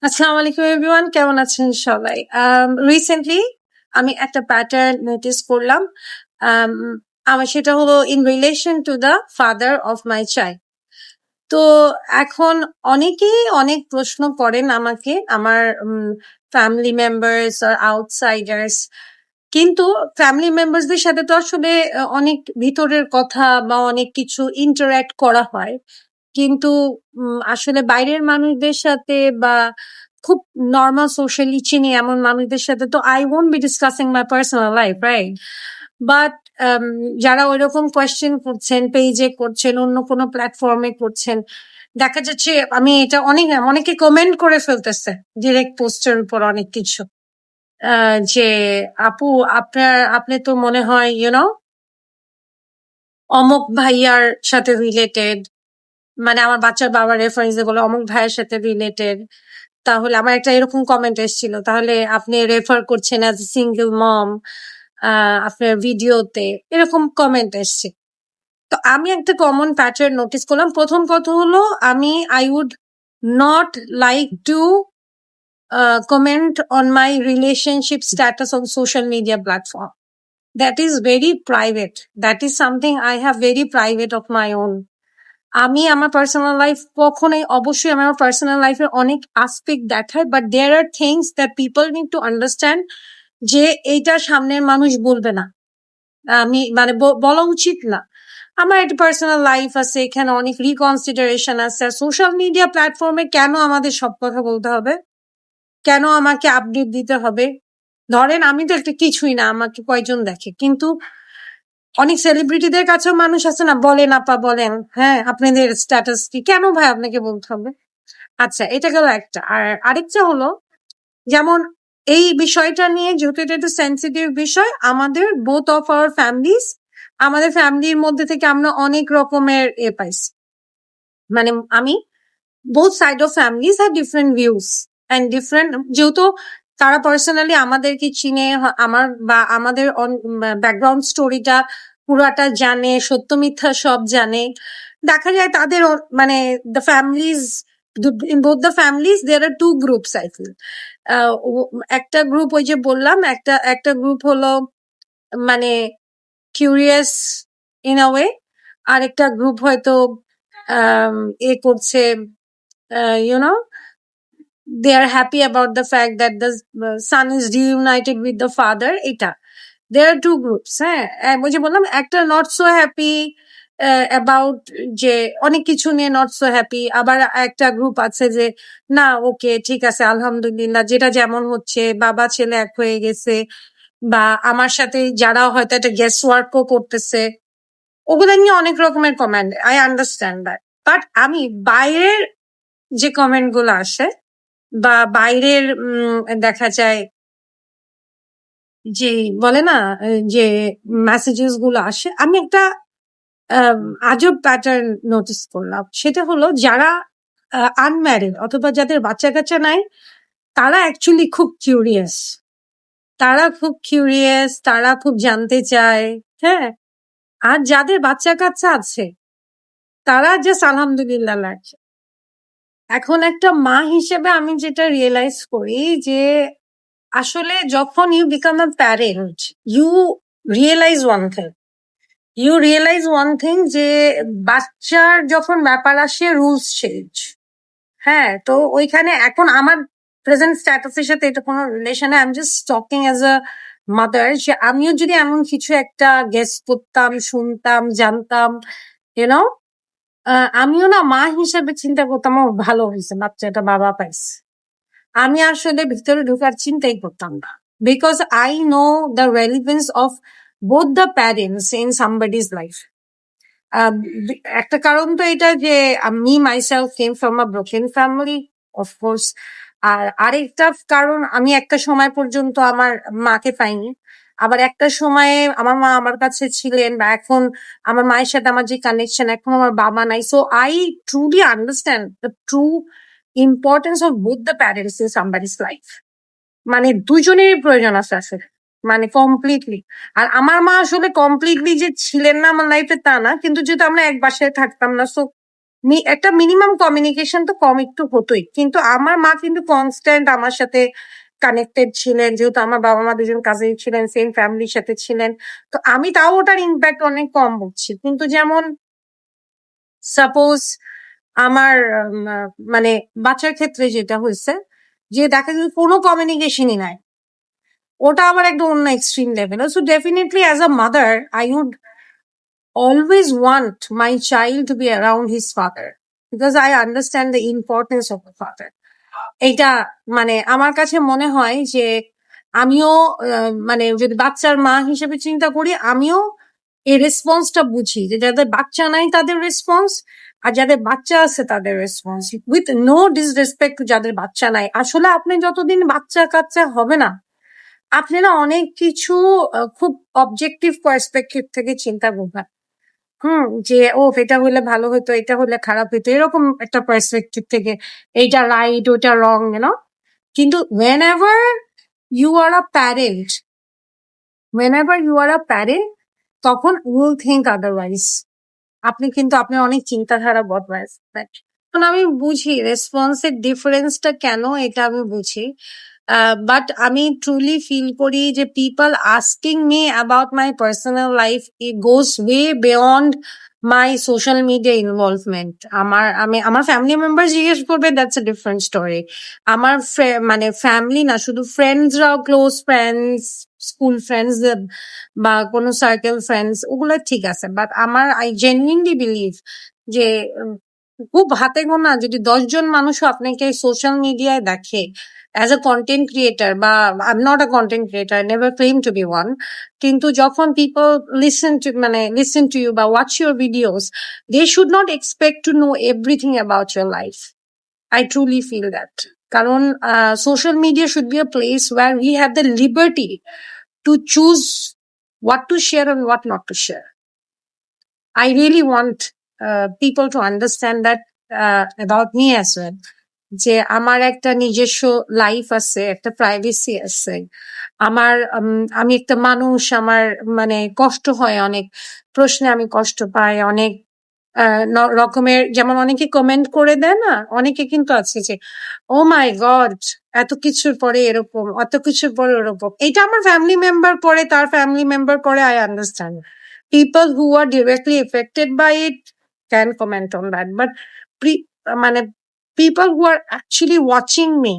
আসসালামু আলাইকুম এভরিওয়ান, কেমন আছেন সবাই? রিসেন্টলি আমি একটা প্যাটার্ন নোটিস করলাম। আম আমার সেটা হলো in relation to the father of my child. তো এখন অনেকেই অনেক প্রশ্ন করেন আমাকে, আমার ফ্যামিলি মেম্বার্স আর আউটসাইডার্স। কিন্তু ফ্যামিলি মেম্বার্সদের সাথে তো আসলে অনেক ভিতরের কথা বা অনেক কিছু ইন্টারঅ্যাক্ট করা হয়। কিন্তু আসলে বাইরের মানুষদের সাথে বা খুব নরমাল সোশ্যালি চিনি এমন মানুষদের সাথে তো I won't be discussing my personal life, right? But যারা ওইরকম কোয়েশ্চেন করছেন, পেজে করছেন, অন্য কোনো প্ল্যাটফর্মে করছেন, দেখা যাচ্ছে আমি এটা অনেকে কমেন্ট করে ফেলতেছে ডিরেক্ট পোস্টের উপর অনেক কিছু। যে আপু আপনি তো মনে হয় অমুক ভাইয়ার সাথে রিলেটেড, মানে আমার বাচ্চার বাবার রেফারেন্স বলে অমুক ভাইয়ের সাথে রিলেটেড। তাহলে আমার একটা এরকম কমেন্ট এসেছিল, তাহলে আপনি রেফার করছেন অ্যাজ এ সিঙ্গেল মম আপনার ভিডিওতে, এরকম কমেন্ট এসছে। তো আমি একটা কমন প্যাটার্ন নোটিস করলাম। প্রথম কথা হলো, I would not like to comment on my relationship status on social media platform. That is very private, that is something I have very private of my own. আমি আমার personal life কখনোই, অবশ্যই আমি আমার পার্সোনাল লাইফের অনেক aspect দেখাই, but there are things that people need to understand যে এইটা সামনের মানুষ বলবে না, আমি মানে বলা উচিত না। আমার একটা পার্সোনাল লাইফ আছে, এখানে অনেক রিকনসিডারেশন আছে। সোশ্যাল মিডিয়া প্ল্যাটফর্মে কেন আমাদের সব কথা বলতে হবে? কেন আমাকে আপডেট দিতে হবে? ধরেন আমি তো একটা কিছুই না, আমাকে কয়জন দেখে, কিন্তু অনেক সেলিব্রিটিদের কাছেও মানুষ আছে না, বলেন আপা বলেন, হ্যাঁ আপনাদের স্ট্যাটাস কি, কেন ভাই আপনাকে বলতে হবে? আচ্ছা, এটা গেল একটা। আর আরেকটা হলো, যেমন এই বিষয়টা নিয়ে, যেহেতু এটা একটা সেন্সিটিভ বিষয়, আমাদের বোথ অফ আওয়ার ফ্যামিলিজ, আমাদের ফ্যামিলির মধ্যে থেকে আমরা অনেক রকমের পাইছি। মানে আমি both side of families have different views and different, যেহেতু তারা পার্সোনালি আমাদেরকে চিনে, আমার বা আমাদের ব্যাকগ্রাউন্ড স্টোরিটা পুরাটা জানে, সত্য মিথ্যা সব জানে। দেখা যায় তাদের মানে the families, in both the families there are two groups I feel. একটা গ্রুপ, ওই যে বললাম, একটা গ্রুপ হলো মানে কিউরিয়াস ইন আ ওয়ে, আর একটা গ্রুপ হয়তো এ করছে, you know, they are happy about the fact that the son is reunited with the father. এটা there are two groups. হ্যাঁ, ওই যে বললাম, একটা not so happy about, যে অনেক কিছু নিয়ে not so happy, আবার একটা গ্রুপ আছে যে না, ওকে ঠিক আছে, আলহামদুলিল্লাহ, যেটা যেমন হচ্ছে, বাবা ছেলে এক হয়ে গেছে, বা আমার সাথে যারা হয়তো একটা গেস ওয়ার্কও করতেছে, ওগুলো নিয়ে অনেক রকমের comment, I understand that. But আমি বাইরের যে কমেন্ট গুলো আসে বা বাইরের দেখা যায় যে বলে না, যে মেসেজেস গুলো আসে, আমি একটা আজব প্যাটার্ন নোটিস করলাম। সেটা হলো, যারা আনম্যারিড অথবা যাদের বাচ্চা কাচ্চা নাই, তারা অ্যাকচুয়ালি খুব কিউরিয়াস, তারা খুব জানতে চায়। হ্যাঁ, আর যাদের বাচ্চা কাচ্চা আছে, তারা জাস্ট আলহামদুলিল্লাহ লাগছে। এখন একটা মা হিসেবে আমি যেটা রিয়েলাইজ করি, যে আসলে যখন you become a parent, you realise one thing, যে বাচ্চার যখন ব্যাপার আসে, রুলস চেঞ্জ। হ্যাঁ, তো ওইখানে এখন আমার প্রেজেন্ট স্ট্যাটাসের সাথে এটা কোনো relation, I am just talking as a mother, যে আমিও যদি এমন কিছু একটা গেস করতাম, শুনতাম, জানতাম, ইউনো, আমিও না মা হিসেবে চিন্তা করতাম, ও ভালো হয়েছে বাচ্চাটা বাবা পাইছে। আমি আসলে ভিতরে ঢোকার চিন্তাই করতাম না, because I know the relevance of both the parents in somebody's life. একটা কারণ তো এটা যে আমি myself came from a broken family, of course. আর আরেকটা কারণ, আমি একটা সময় পর্যন্ত আমার মাকে পাইনি, আবার একটা সময়ে আমার মা আমার কাছে ছিলেন, বা এখন আমার মায়ের সাথে আমার যে কানেকশন, এখন আমার বাবা নাই। So I truly understand the true importance of both the parents in somebody's life. মানে দুজনেরই প্রয়োজন আছে আসলে, মানে কমপ্লিটলি। আর আমার মা আসলে কমপ্লিটলি যে ছিলেন না আমার লাইফে তা না, কিন্তু যেহেতু আমরা এক বাসায় থাকতাম না, সো একটা মিনিমাম কমিউনিকেশন তো কম একটু হতোই, কিন্তু আমার মা কিন্তু কনস্ট্যান্ট আমার সাথে কানেক্টেড ছিলেন, যেহেতু আমার বাবা মা দুজন কাজিন ছিলেন, সেম ফ্যামিলির সাথে ছিলেন। তো আমি তাও ওটার ইম্প্যাক্ট অনেক কম বুঝছি। কিন্তু যেমন সাপোজ আমার মানে বাচ্চার ক্ষেত্রে যেটা হয়েছে, যে দেখা যায় কোনো কমিউনিকেশনই নাই, ওটা আবার একটা অন্য extreme level. So definitely as a mother I would always want my child to be around his father because I understand the importance of the father. এইটা মানে আমার কাছে মনে হয় যে আমিও মানে যদি বাচ্চার মা হিসেবে চিন্তা করি, আমিও এই রেসপন্সটা বুঝি যে যাদের বাচ্চা নাই তাদের রেসপন্স, আর যাদের বাচ্চা আছে তাদের রেসপন্স, উইথ নো ডিসরেসপেক্ট যাদের বাচ্চা নাই। আসলে আপনি যতদিন বাচ্চা কাচ্চা হবে না, আপনি না অনেক কিছু খুব অবজেক্টিভ পার্সপেক্টিভ থেকে চিন্তা করবেন। যে এটা হলে ভালো হতো, এটা হলে খারাপ হতো, এরকম একটা পার্সপেক্টিভ থেকে এইটা রাইট ওটা রং, কিন্তু whenever you are a parent, তখন will think otherwise. আপনি অনেক চিন্তাধারা বদলায়। এখন আমি বুঝি রেসপন্সের ডিফারেন্সটা কেন, এটা আমি বুঝি। বাট আমি ট্রুলি ফিল করি যে people asking me about my personal life it goes way beyond my social media involvement. আমার ফ্যামিলি মেম্বার জিজ্ঞেস করবে, দ্যাটস এ ডিফারেন্ট স্টোরি। আমার মানে ফ্যামিলি না, শুধু ফ্রেন্ডসরাও, ক্লোজ ফ্রেন্ডস, স্কুল ফ্রেন্ডস বা কোনো সার্কেল ফ্রেন্ডস, ওগুলো ঠিক আছে। বাট আই জেনুইনলি বিলিভ যে খুব হাতে গোনা যদি 10 জন মানুষও আপনাকে সোশ্যাল মিডিয়ায় দেখে অ্যাজ আ কন্টেন্ট ক্রিয়েটার, বা I am not a content creator, never claim to be one, কিন্তু যখন পিপল লিসেন টু ইউ বা watch your videos, they should not expect to know everything about your life. I truly feel that. কারণ social media should be a place where we have the liberty to choose what to share and what not to share. I really want people to understand that about me as well. যে আমার একটা নিজস্ব life আছে, একটা privacy আছে। আমি একটা মানুষ, আমার মানে কষ্ট হয়, অনেক প্রশ্নে আমি কষ্ট পাই, অনেক রকমের, যেমন অনেকে কমেন্ট করে দেয় না, অনেকে কিন্তু আছে যে ও মাই গড এত কিছুর পরে এরকম, অত কিছুর পরে ওরকম। এটা আমার ফ্যামিলি মেম্বার করে, তার ফ্যামিলি মেম্বার করে, I understand. People who are directly affected by it can comment on that, but মানে people who are actually watching me,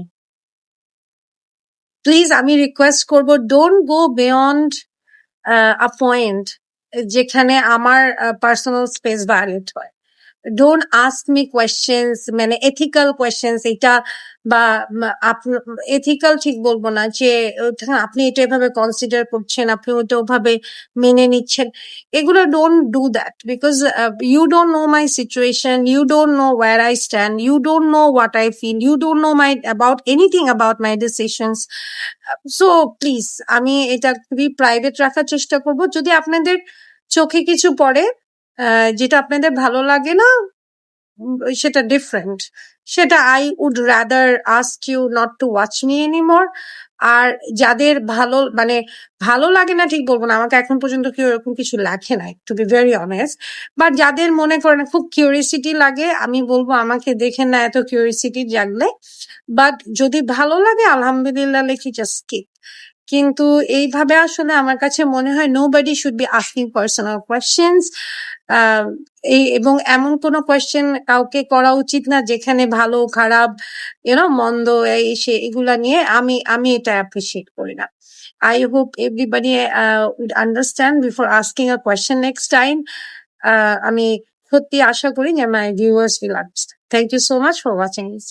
please আমি রিকোয়েস্ট করবো, don't go beyond a point যেখানে আমার personal space violate হয়। Don't ask me questions, মানে ethical questions, এটা বা ethical ঠিক বলবো না, যে আপনি এটা এভাবে কনসিডার করছেন, আপনি ওটা ওভাবে মেনে নিচ্ছেন, এগুলো don't do that, because you don't know my situation, you don't know where I stand, you don't know what I feel, you don't know about anything about my decisions. So please আমি এটা খুবই private রাখার চেষ্টা করব। যদি আপনাদের চোখে কিছু পড়ে যেটা আপনাদের ভালো লাগে না, সেটা ডিফারেন্ট, সেটা I would rather ask you not to watch me anymore. আর যাদের ভালো লাগে না ঠিক বলবো না, আমাকে এখন পর্যন্ত কেউ এরকম কিছু লেখে নাই, to be very honest. But যাদের মনে করেন খুব কিউরিয়াসিটি লাগে, আমি বলবো আমাকে দেখেন না, এত কিউরিয়াসিটি জাগলে। বাট যদি ভালো লাগে আলহামদুলিল্লাহ লেখি, জাস্ট স্কিপ। কিন্তু এইভাবে আসলে আমার কাছে মনে হয় nobody should be asking personal questions, এবং এমন কোনো কোয়েশ্চেন কাউকে করা উচিত না যেখানে ভালো খারাপ মন্দ সে এগুলা নিয়ে আমি এটা অ্যাপ্রিসিয়েট করি না। I hope everybody would understand before asking a question next time. আমি সত্যি আশা করি যে my viewers will understand. Thank you so much for watching this.